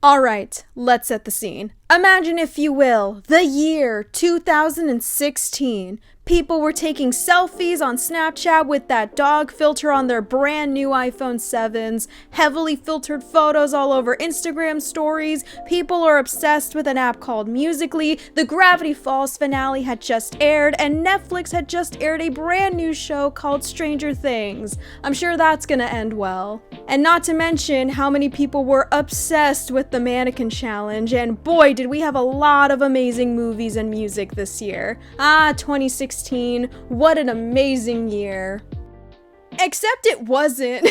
Alright, let's set the scene. Imagine, if you will, the year 2016. People were taking selfies on Snapchat with that dog filter on their brand new iPhone 7s, heavily filtered photos all over Instagram stories. People are obsessed with an app called Musical.ly. The Gravity Falls finale had just aired, and Netflix had just aired a brand new show called Stranger Things. I'm sure that's gonna end well. And not to mention how many people were obsessed with the mannequin challenge, and boy did we have a lot of amazing movies and music this year. 2016. What an amazing year. Except it wasn't.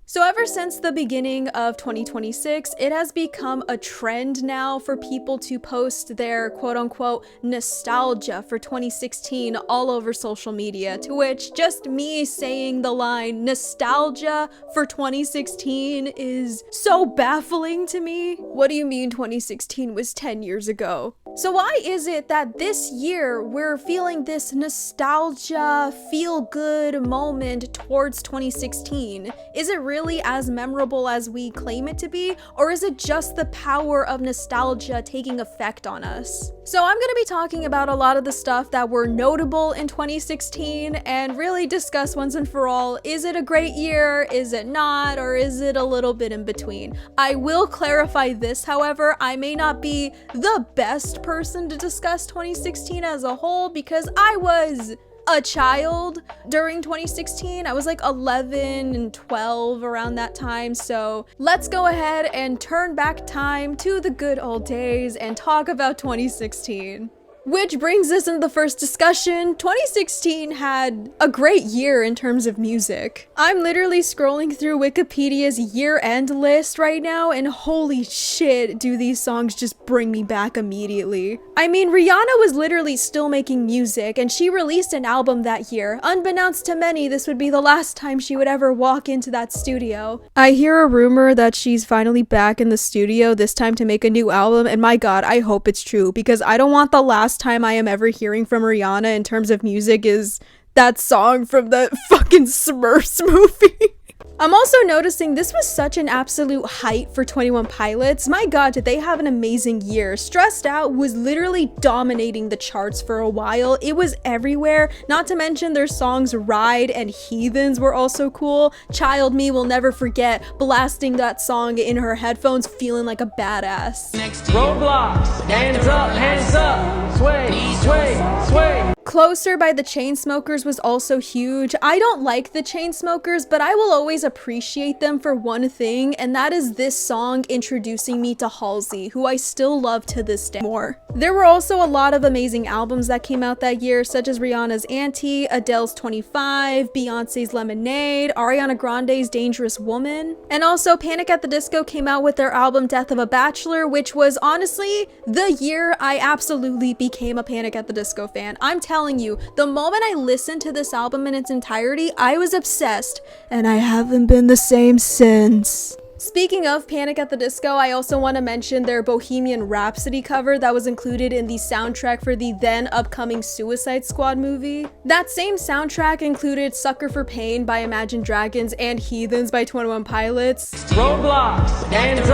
So ever since the beginning of 2026, it has become a trend now for people to post their quote-unquote nostalgia for 2016 all over social media, to which just me saying the line nostalgia for 2016 is so baffling to me. What do you mean 2016 was 10 years ago? So why is it that this year we're feeling this nostalgia, feel-good moment towards 2016? Is it really as memorable as we claim it to be, or is it just the power of nostalgia taking effect on us? So I'm gonna be talking about a lot of the stuff that were notable in 2016 and really discuss once and for all, is it a great year, is it not, or is it a little bit in between? I will clarify this, however, I may not be the best person to discuss 2016 as a whole because I was a child during 2016. I was like 11 and 12 around that time, so let's go ahead and turn back time to the good old days and talk about 2016. Which brings us into the first discussion. 2016 had a great year in terms of music. I'm literally scrolling through Wikipedia's year-end list right now, and holy shit, do these songs just bring me back immediately. I mean, Rihanna was literally still making music, and she released an album that year. Unbeknownst to many, this would be the last time she would ever walk into that studio. I hear a rumor that she's finally back in the studio, this time to make a new album, and my god, I hope it's true, because I don't want the last time I am ever hearing from Rihanna in terms of music is that song from the fucking Smurfs movie. I'm also noticing this was such an absolute height for 21 Pilots. My god, did they have an amazing year. Stressed Out was literally dominating the charts for a while. It was everywhere. Not to mention their songs Ride and Heathens were also cool. Child Me will never forget blasting that song in her headphones, feeling like a badass. Roblox, hands up, sway, sway, sway. Closer by the Chainsmokers was also huge. I don't like the Chainsmokers, but I will always appreciate them for one thing, and that is this song introducing me to Halsey, who I still love to this day more. There were also a lot of amazing albums that came out that year, such as Rihanna's Anti, Adele's 25, Beyonce's Lemonade, Ariana Grande's Dangerous Woman, and also Panic at the Disco came out with their album Death of a Bachelor, which was honestly the year I absolutely became a Panic at the Disco fan. I'm telling you, the moment I listened to this album in its entirety, I was obsessed, and I haven't been the same since. Speaking of Panic at the Disco, I also want to mention their Bohemian Rhapsody cover that was included in the soundtrack for the then upcoming Suicide Squad movie. That same soundtrack included Sucker for Pain by Imagine Dragons and Heathens by 21 Pilots. Roblox, hands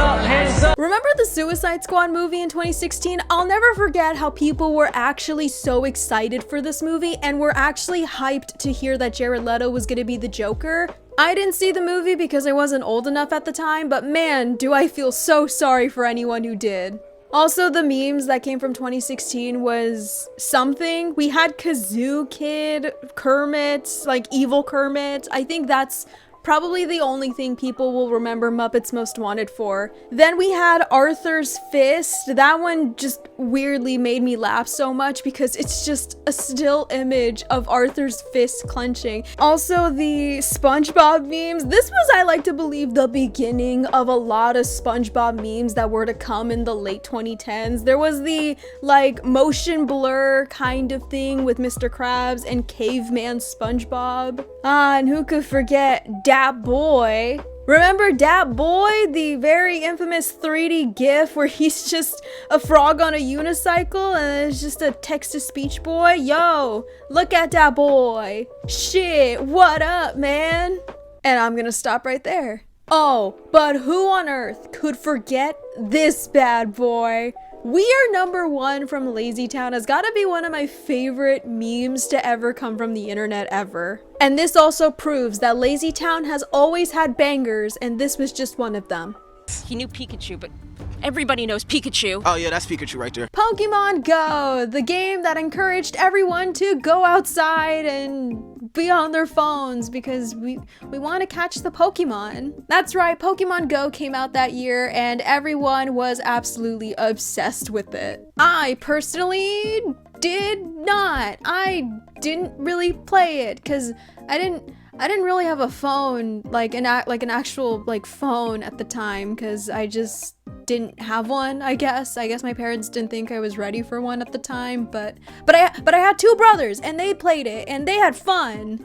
up. Remember the Suicide Squad movie in 2016? I'll never forget how people were actually so excited for this movie and were actually hyped to hear that Jared Leto was gonna be the Joker. I didn't see the movie because I wasn't old enough at the time, but man, do I feel so sorry for anyone who did. Also, the memes that came from 2016 was something. We had Kazoo Kid, Kermit, like Evil Kermit. I think that's probably the only thing people will remember Muppets Most Wanted for. Then we had Arthur's Fist. That one just weirdly made me laugh so much because it's just a still image of Arthur's fist clenching. Also, the SpongeBob memes. This was, I like to believe, the beginning of a lot of SpongeBob memes that were to come in the late 2010s. There was the like motion blur kind of thing with Mr. Krabs and Caveman SpongeBob. And who could forget Dat Boy? Remember Dat Boy, the very infamous 3D gif where he's just a frog on a unicycle and it's just a text-to-speech boy? Yo, look at Dat Boy. Shit, what up, man? And I'm gonna stop right there. Oh, but who on earth could forget this bad boy? We Are Number One from Lazy Town has gotta be one of my favorite memes to ever come from the internet ever. And this also proves that Lazy Town has always had bangers, and this was just one of them. He knew Pikachu, but everybody knows Pikachu. Oh yeah, that's Pikachu right there. Pokemon Go, the game that encouraged everyone to go outside and be on their phones because we want to catch the Pokemon. That's right, Pokemon Go came out that year and everyone was absolutely obsessed with it. I personally did not. I didn't really play it because I didn't really have a phone, like an actual like phone at the time, because I just didn't have one. I guess my parents didn't think I was ready for one at the time, but I had two brothers and they played it and they had fun.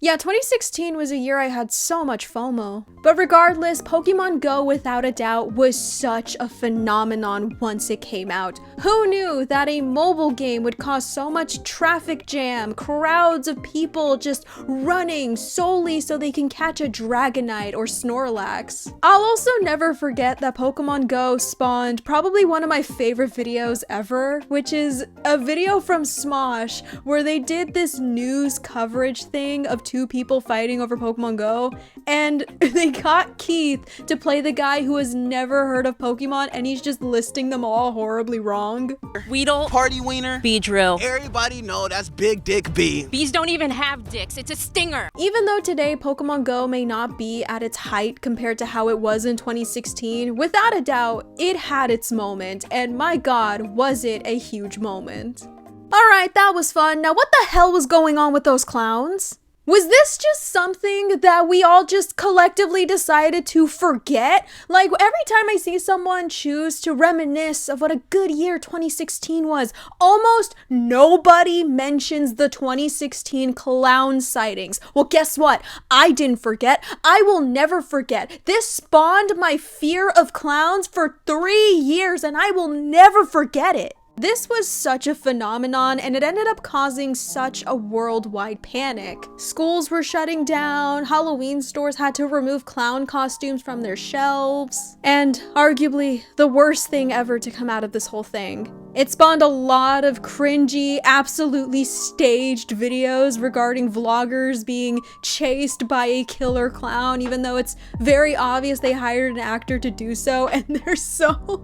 Yeah, 2016 was a year I had so much FOMO. But regardless, Pokemon Go without a doubt was such a phenomenon once it came out. Who knew that a mobile game would cause so much traffic jam, crowds of people just running solely so they can catch a Dragonite or Snorlax. I'll also never forget that Pokemon Go spawned probably one of my favorite videos ever, which is a video from Smosh where they did this news coverage thing of two people fighting over Pokemon Go, and they got Keith to play the guy who has never heard of Pokemon, and he's just listing them all horribly wrong. Weedle. Party wiener. Beedrill. Everybody know that's Big Dick B. Bees don't even have dicks, it's a stinger. Even though today Pokemon Go may not be at its height compared to how it was in 2016, without a doubt, it had its moment, and my god, was it a huge moment. Alright, that was fun. Now what the hell was going on with those clowns? Was this just something that we all just collectively decided to forget? Like, every time I see someone choose to reminisce of what a good year 2016 was, almost nobody mentions the 2016 clown sightings. Well, guess what? I didn't forget. I will never forget. This spawned my fear of clowns for 3 years, and I will never forget it. This was such a phenomenon, and it ended up causing such a worldwide panic. Schools were shutting down, Halloween stores had to remove clown costumes from their shelves, and arguably the worst thing ever to come out of this whole thing. It spawned a lot of cringy, absolutely staged videos regarding vloggers being chased by a killer clown, even though it's very obvious they hired an actor to do so, and they're so...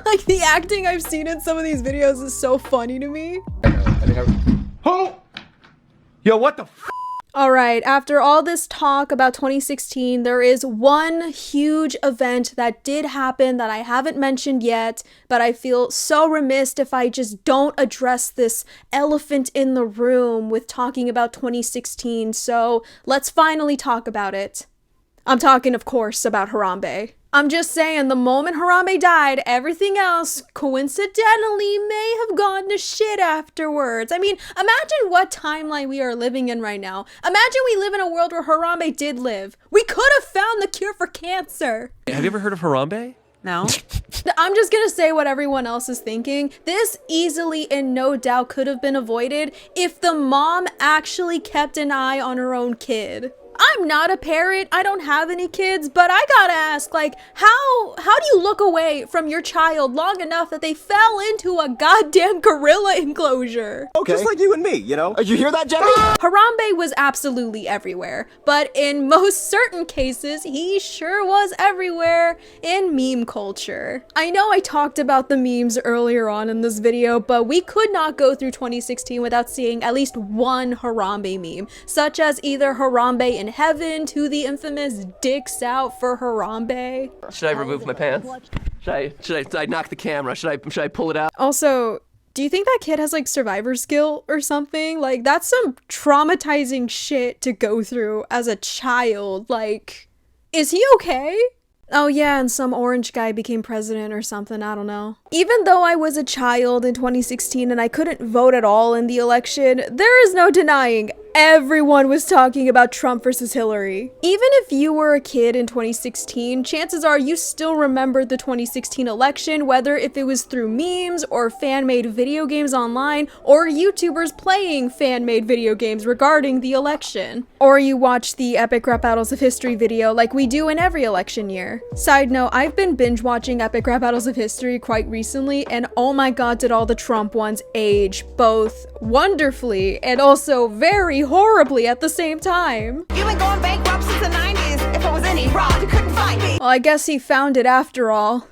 like, the acting I've seen in some of these videos is so funny to me. Oh! Yo, what the f? Alright, after all this talk about 2016, there is one huge event that did happen that I haven't mentioned yet, but I feel so remiss if I just don't address this elephant in the room with talking about 2016, so let's finally talk about it. I'm talking, of course, about Harambe. I'm just saying, the moment Harambe died, everything else coincidentally may have gone to shit afterwards. I mean, imagine what timeline we are living in right now. Imagine we live in a world where Harambe did live. We could have found the cure for cancer. Have you ever heard of Harambe? No. I'm just gonna say what everyone else is thinking. This easily and no doubt could have been avoided if the mom actually kept an eye on her own kid. I'm not a parent, I don't have any kids, but I gotta ask, like, how do you look away from your child long enough that they fell into a goddamn gorilla enclosure? Okay. Just like you and me, you know? You hear that, Jeffy? Harambe was absolutely everywhere, but in most certain cases, he sure was everywhere in meme culture. I know I talked about the memes earlier on in this video, but we could not go through 2016 without seeing at least one Harambe meme, such as either Harambe in heaven to the infamous dicks out for Harambe. Should I remove my pants? Should I knock the camera? Should I pull it out? Also, do you think that kid has like survivor's guilt or something? Like, that's some traumatizing shit to go through as a child. Like, is he okay? Oh yeah, and some orange guy became president or something, I don't know. Even though I was a child in 2016 and I couldn't vote at all in the election, there is no denying everyone was talking about Trump versus Hillary. Even if you were a kid in 2016, chances are you still remember the 2016 election, whether if it was through memes or fan-made video games online, or YouTubers playing fan-made video games regarding the election. Or you watch the Epic Rap Battles of History video like we do in every election year. Side note, I've been binge watching Epic Rap Battles of History quite recently, and oh my god did all the Trump ones age both wonderfully and also very horribly at the same time. You've been going bankrupt since the 90s. If it was any rock, you couldn't find me. Well, I guess he found it after all.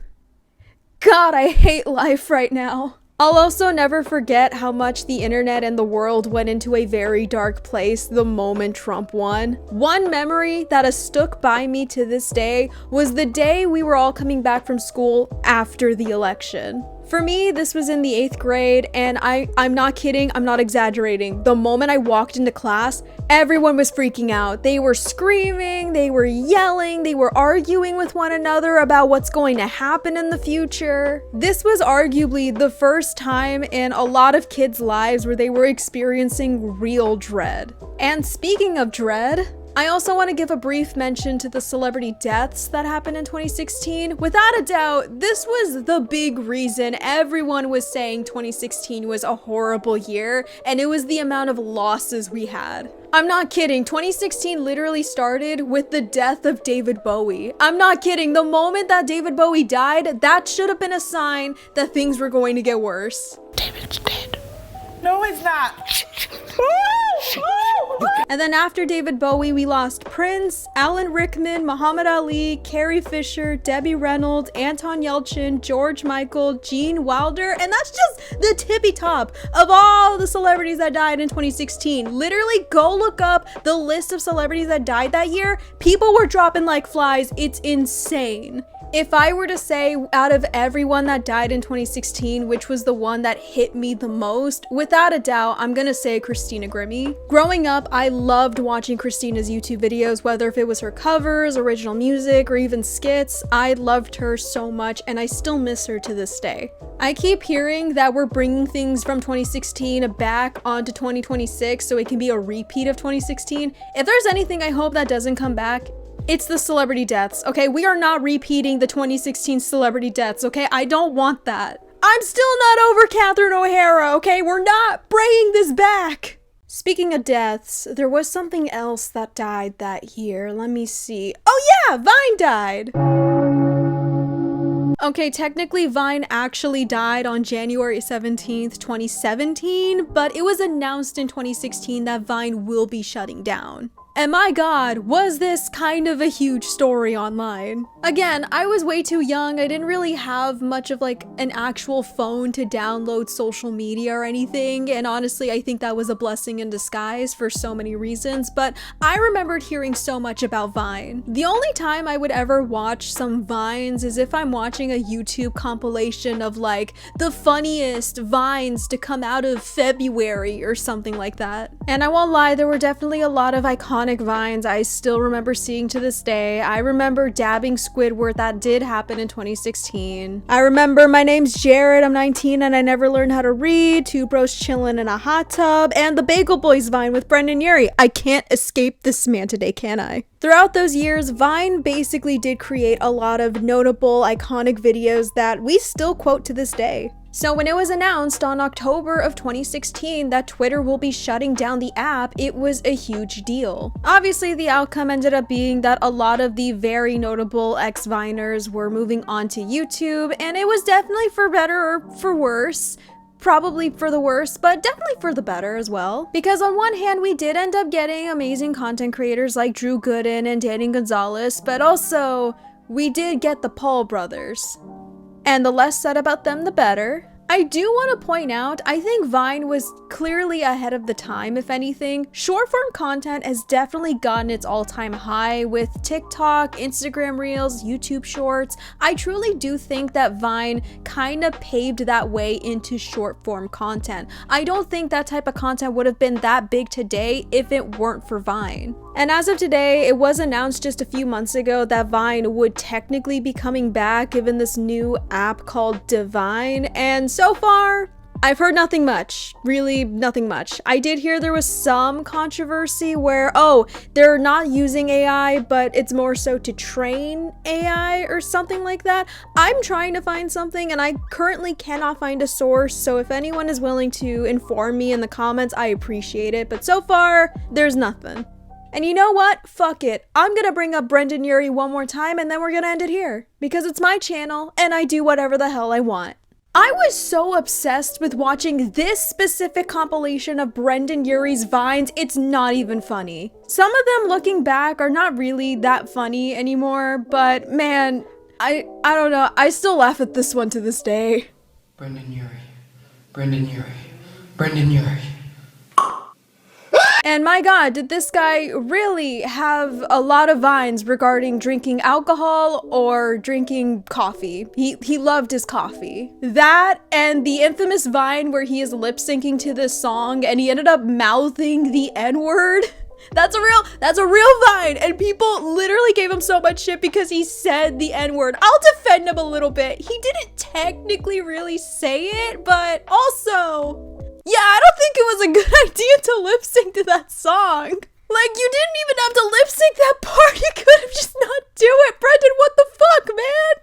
God, I hate life right now. I'll also never forget how much the internet and the world went into a very dark place the moment Trump won. One memory that has stuck by me to this day was the day we were all coming back from school after the election. For me, this was in the 8th grade, and I'm not kidding, I'm not exaggerating. The moment I walked into class, everyone was freaking out. They were screaming, they were yelling, they were arguing with one another about what's going to happen in the future. This was arguably the first time in a lot of kids' lives where they were experiencing real dread. And speaking of dread, I also want to give a brief mention to the celebrity deaths that happened in 2016. Without a doubt, this was the big reason everyone was saying 2016 was a horrible year, and it was the amount of losses we had. I'm not kidding, 2016 literally started with the death of David Bowie. I'm not kidding, the moment that David Bowie died, that should have been a sign that things were going to get worse. David's dead. No, he's not. And then after David Bowie, we lost Prince, Alan Rickman, Muhammad Ali, Carrie Fisher, Debbie Reynolds, Anton Yelchin, George Michael, Gene Wilder, and that's just the tippy top of all the celebrities that died in 2016. Literally, go look up the list of celebrities that died that year. People were dropping like flies. It's insane. If I were to say out of everyone that died in 2016, which was the one that hit me the most, without a doubt, I'm gonna say Christina Grimmie. Growing up, I loved watching Christina's YouTube videos, whether if it was her covers, original music, or even skits. I loved her so much, and I still miss her to this day. I keep hearing that we're bringing things from 2016 back onto 2026 so it can be a repeat of 2016. If there's anything I hope that doesn't come back, it's the celebrity deaths, okay? We are not repeating the 2016 celebrity deaths, okay? I don't want that. I'm still not over Catherine O'Hara, okay? We're not bringing this back. Speaking of deaths, there was something else that died that year. Let me see. Oh yeah, Vine died. Okay, technically Vine actually died on January 17th, 2017, but it was announced in 2016 that Vine will be shutting down. And my god, was this kind of a huge story online. Again, I was way too young. I didn't really have much of like an actual phone to download social media or anything. And honestly, I think that was a blessing in disguise for so many reasons. But I remembered hearing so much about Vine. The only time I would ever watch some Vines is if I'm watching a YouTube compilation of like the funniest Vines to come out of February or something like that. And I won't lie, there were definitely a lot of iconic Vines I still remember seeing to this day. I remember dabbing Squidward, that did happen in 2016. I remember my name's Jared, I'm 19 and I never learned how to read, two bros chilling in a hot tub, and the Bagel Boys Vine with Brendan Urie. I can't escape this man today, can I? Throughout those years, Vine basically did create a lot of notable, iconic videos that we still quote to this day. So when it was announced on October of 2016 that Twitter will be shutting down the app, it was a huge deal. Obviously, the outcome ended up being that a lot of the very notable ex-Viners were moving on to YouTube, and it was definitely for better or for worse. Probably for the worse, but definitely for the better as well. Because on one hand, we did end up getting amazing content creators like Drew Gooden and Danny Gonzalez, but also, we did get the Paul brothers. And the less said about them, the better. I do want to point out, I think Vine was clearly ahead of the time, if anything. Short form content has definitely gotten its all-time high with TikTok, Instagram Reels, YouTube Shorts. I truly do think that Vine kind of paved that way into short form content. I don't think that type of content would have been that big today if it weren't for Vine. And as of today, it was announced just a few months ago that Vine would technically be coming back given this new app called Divine, and so far, I've heard nothing much. Really, nothing much. I did hear there was some controversy where, oh, they're not using AI, but it's more so to train AI or something like that. I'm trying to find something and I currently cannot find a source, so if anyone is willing to inform me in the comments, I appreciate it. But so far, there's nothing. And you know what? Fuck it. I'm gonna bring up Brendon Urie one more time and then we're gonna end it here. Because it's my channel and I do whatever the hell I want. I was so obsessed with watching this specific compilation of Brendon Urie's vines, it's not even funny. Some of them looking back are not really that funny anymore, but man, I don't know, I still laugh at this one to this day. Brendon Urie. Brendon Urie. Brendon Urie. And my god, did this guy really have a lot of vines regarding drinking alcohol or drinking coffee. He loved his coffee. That and the infamous vine where he is lip syncing to this song and he ended up mouthing the N-word. That's a real vine, and people literally gave him so much shit because he said the N-word. I'll defend him a little bit. He didn't technically really say it, but also, yeah, I don't think it was a good idea to lip sync to that song. Like, you didn't even have to lip sync that part. You could have just not do it. Brendon, what the fuck, man?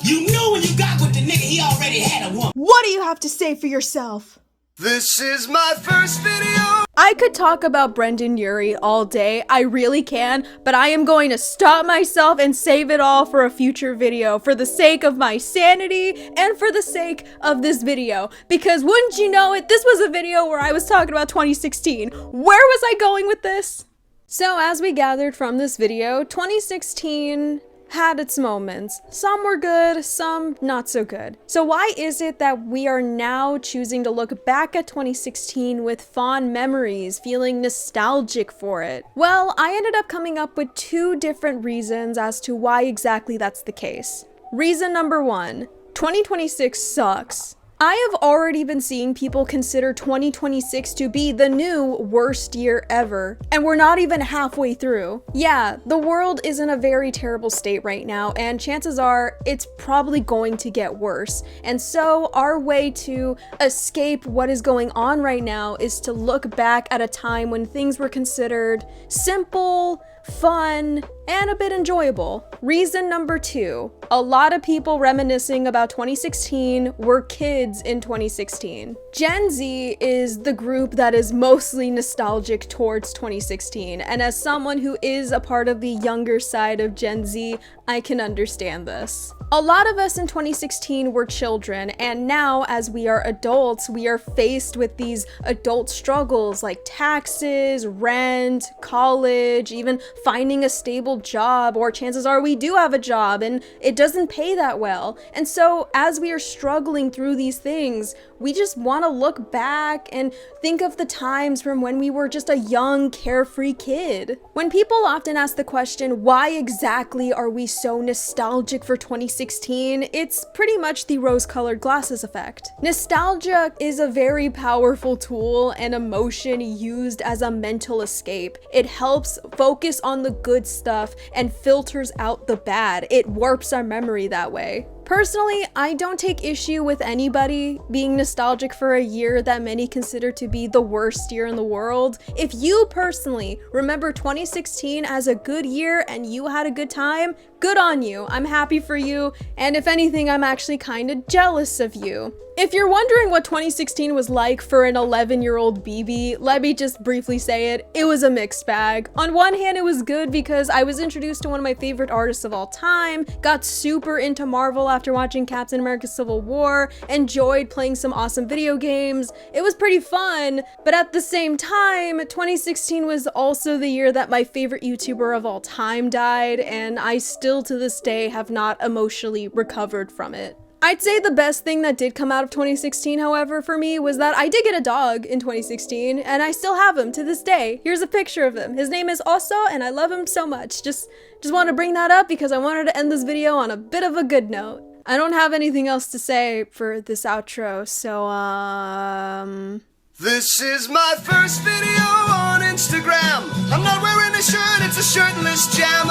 You knew when you got with the nigga, he already had a woman. What do you have to say for yourself? This is my first video. I could talk about Brendon Urie all day, I really can, but I am going to stop myself and save it all for a future video for the sake of my sanity and for the sake of this video. Because wouldn't you know it, this was a video where I was talking about 2016. Where was I going with this? So as we gathered from this video, 2016 had its moments. Some were good, some not so good. So why is it that we are now choosing to look back at 2016 with fond memories, feeling nostalgic for it? Well, I ended up coming up with two different reasons as to why exactly that's the case. Reason number one, 2026 sucks. I have already been seeing people consider 2026 to be the new worst year ever, and we're not even halfway through. Yeah, the world is in a very terrible state right now, and chances are it's probably going to get worse. And so our way to escape what is going on right now is to look back at a time when things were considered simple, fun, and a bit enjoyable. Reason number two, a lot of people reminiscing about 2016 were kids in 2016. Gen Z is the group that is mostly nostalgic towards 2016, and as someone who is a part of the younger side of Gen Z, I can understand this. A lot of us in 2016 were children, and now as we are adults, we are faced with these adult struggles like taxes, rent, college, even finding a stable job, or chances are we do have a job and it doesn't pay that well. And so as we are struggling through these things, we just want to look back and think of the times from when we were just a young, carefree kid. When people often ask the question, why exactly are we so nostalgic for 2016? It's pretty much the rose-colored glasses effect. Nostalgia is a very powerful tool and emotion used as a mental escape. It helps focus on the good stuff and filters out the bad. It warps our memory that way. Personally, I don't take issue with anybody being nostalgic for a year that many consider to be the worst year in the world. If you personally remember 2016 as a good year and you had a good time, good on you. I'm happy for you, and if anything, I'm actually kind of jealous of you. If you're wondering what 2016 was like for an 11-year-old BB, let me just briefly say it. It was a mixed bag. On one hand, it was good because I was introduced to one of my favorite artists of all time, got super into Marvel after watching Captain America Civil War, enjoyed playing some awesome video games. It was pretty fun, but at the same time, 2016 was also the year that my favorite YouTuber of all time died, and I still to this day have not emotionally recovered from it. I'd say the best thing that did come out of 2016, however, for me, was that I did get a dog in 2016, and I still have him to this day. Here's a picture of him. His name is Oso, and I love him so much. Just want to bring that up because I wanted to end this video on a bit of a good note. I don't have anything else to say for this outro, so, This is my first video on Instagram. I'm not wearing a shirt, it's a shirtless jam.